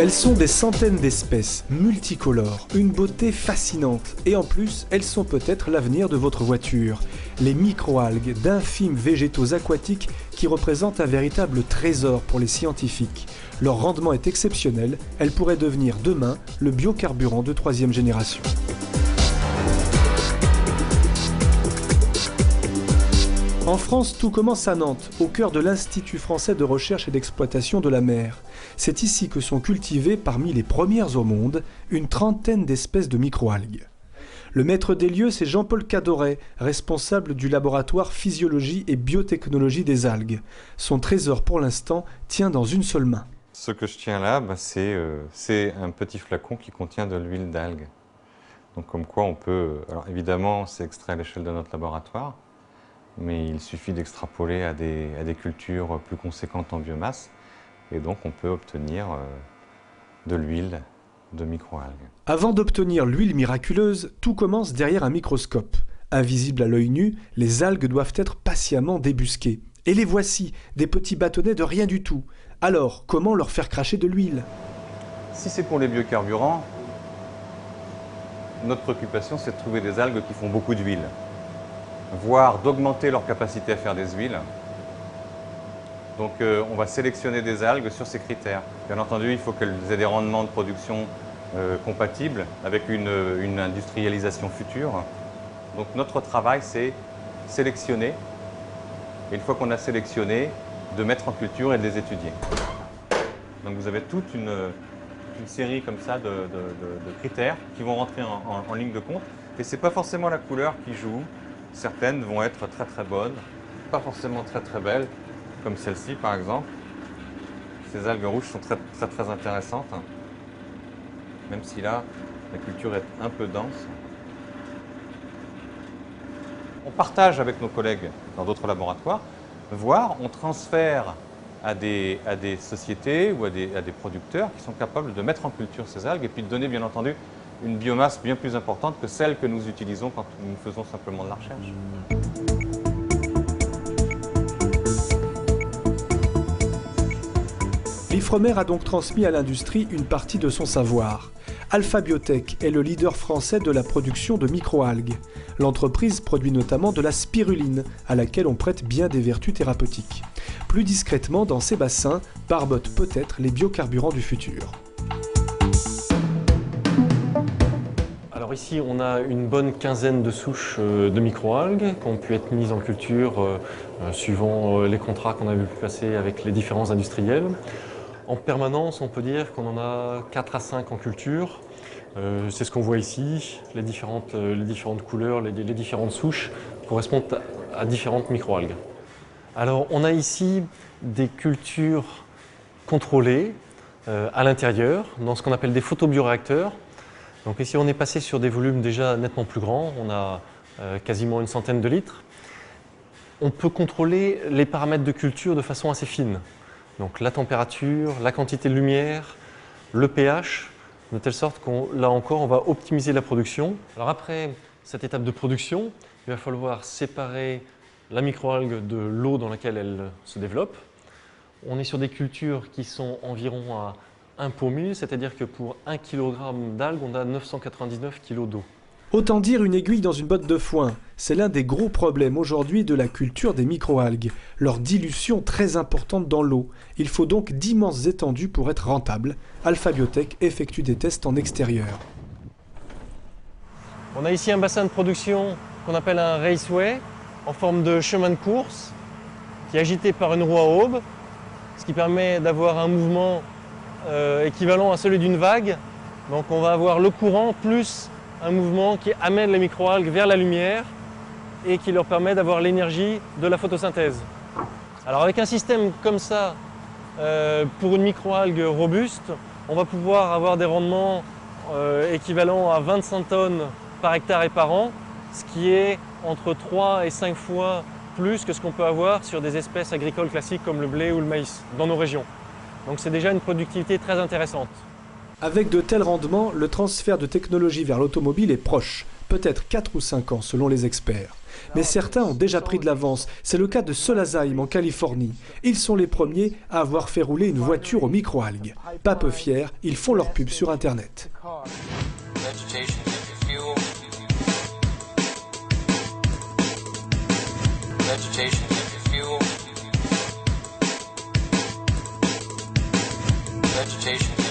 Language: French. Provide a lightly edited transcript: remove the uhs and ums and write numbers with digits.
Elles sont des centaines d'espèces, multicolores, une beauté fascinante. Et en plus, elles sont peut-être l'avenir de votre voiture. Les microalgues, d'infimes végétaux aquatiques qui représentent un véritable trésor pour les scientifiques. Leur rendement est exceptionnel, elles pourraient devenir demain le biocarburant de 3e génération. En France, tout commence à Nantes, au cœur de l'Institut français de recherche et d'exploitation de la mer. C'est ici que sont cultivées, parmi les premières au monde, une trentaine d'espèces de microalgues. Le maître des lieux, c'est Jean-Paul Cadoret, responsable du laboratoire Physiologie et Biotechnologie des algues. Son trésor, pour l'instant, tient dans une seule main. Ce que je tiens là, c'est un petit flacon qui contient de l'huile d'algue. Donc comme quoi on peut... Alors évidemment, c'est extrait à l'échelle de notre laboratoire, mais il suffit d'extrapoler à des cultures plus conséquentes en biomasse, et donc on peut obtenir de l'huile de microalgues. Avant d'obtenir l'huile miraculeuse, tout commence derrière un microscope. Invisibles à l'œil nu, les algues doivent être patiemment débusquées. Et les voici, des petits bâtonnets de rien du tout. Alors, comment leur faire cracher de l'huile? Si c'est pour les biocarburants, notre préoccupation c'est de trouver des algues qui font beaucoup d'huile, voire d'augmenter leur capacité à faire des huiles. Donc on va sélectionner des algues sur ces critères. Bien entendu, il faut qu'elles aient des rendements de production compatibles avec une industrialisation future. Donc notre travail, c'est sélectionner, et une fois qu'on a sélectionné, de mettre en culture et de les étudier. Donc vous avez toute une série comme ça de critères qui vont rentrer en ligne de compte. Et ce n'est pas forcément la couleur qui joue. Certaines vont être très très bonnes, pas forcément très très belles, comme celle-ci par exemple. Ces algues rouges sont très très très intéressantes, hein. Même si là, la culture est un peu dense. On partage avec nos collègues dans d'autres laboratoires, voire on transfère à des sociétés ou à des producteurs qui sont capables de mettre en culture ces algues et puis de donner bien entendu une biomasse bien plus importante que celle que nous utilisons quand nous faisons simplement de la recherche. L'Ifremer a donc transmis à l'industrie une partie de son savoir. Alpha Biotech est le leader français de la production de microalgues. L'entreprise produit notamment de la spiruline, à laquelle on prête bien des vertus thérapeutiques. Plus discrètement, dans ces bassins, barbotent peut-être les biocarburants du futur. Alors ici, on a une bonne quinzaine de souches de microalgues qui ont pu être mises en culture suivant les contrats qu'on a pu passer avec les différents industriels. En permanence, on peut dire qu'on en a 4 à 5 en culture. C'est ce qu'on voit ici. Les différentes couleurs, les différentes souches correspondent à différentes microalgues. Alors, on a ici des cultures contrôlées à l'intérieur, dans ce qu'on appelle des photobioréacteurs. Donc ici, on est passé sur des volumes déjà nettement plus grands. On a quasiment une centaine de litres. On peut contrôler les paramètres de culture de façon assez fine. Donc la température, la quantité de lumière, le pH, de telle sorte qu'on, là encore, on va optimiser la production. Alors après cette étape de production, il va falloir séparer la microalgue de l'eau dans laquelle elle se développe. On est sur des cultures qui sont environ à 1 pour 1000, c'est-à-dire que pour 1 kg d'algues, on a 999 kg d'eau. Autant dire une aiguille dans une botte de foin. C'est l'un des gros problèmes aujourd'hui de la culture des microalgues, leur dilution très importante dans l'eau. Il faut donc d'immenses étendues pour être rentable. Alpha Biotech effectue des tests en extérieur. On a ici un bassin de production qu'on appelle un raceway, en forme de chemin de course, qui est agité par une roue à aubes, ce qui permet d'avoir un mouvement équivalent à celui d'une vague. Donc on va avoir le courant plus un mouvement qui amène les microalgues vers la lumière et qui leur permet d'avoir l'énergie de la photosynthèse. Alors avec un système comme ça, pour une microalgue robuste, on va pouvoir avoir des rendements équivalents à 25 tonnes par hectare et par an, ce qui est entre 3 et 5 fois plus que ce qu'on peut avoir sur des espèces agricoles classiques comme le blé ou le maïs dans nos régions. Donc c'est déjà une productivité très intéressante. Avec de tels rendements, le transfert de technologie vers l'automobile est proche. peut-être 4 ou 5 ans selon les experts. Mais certains ont déjà pris de l'avance. C'est le cas de Solazyme en Californie. Ils sont les premiers à avoir fait rouler une voiture aux microalgues. Pas peu fiers, ils font leur pub sur Internet. Vegetation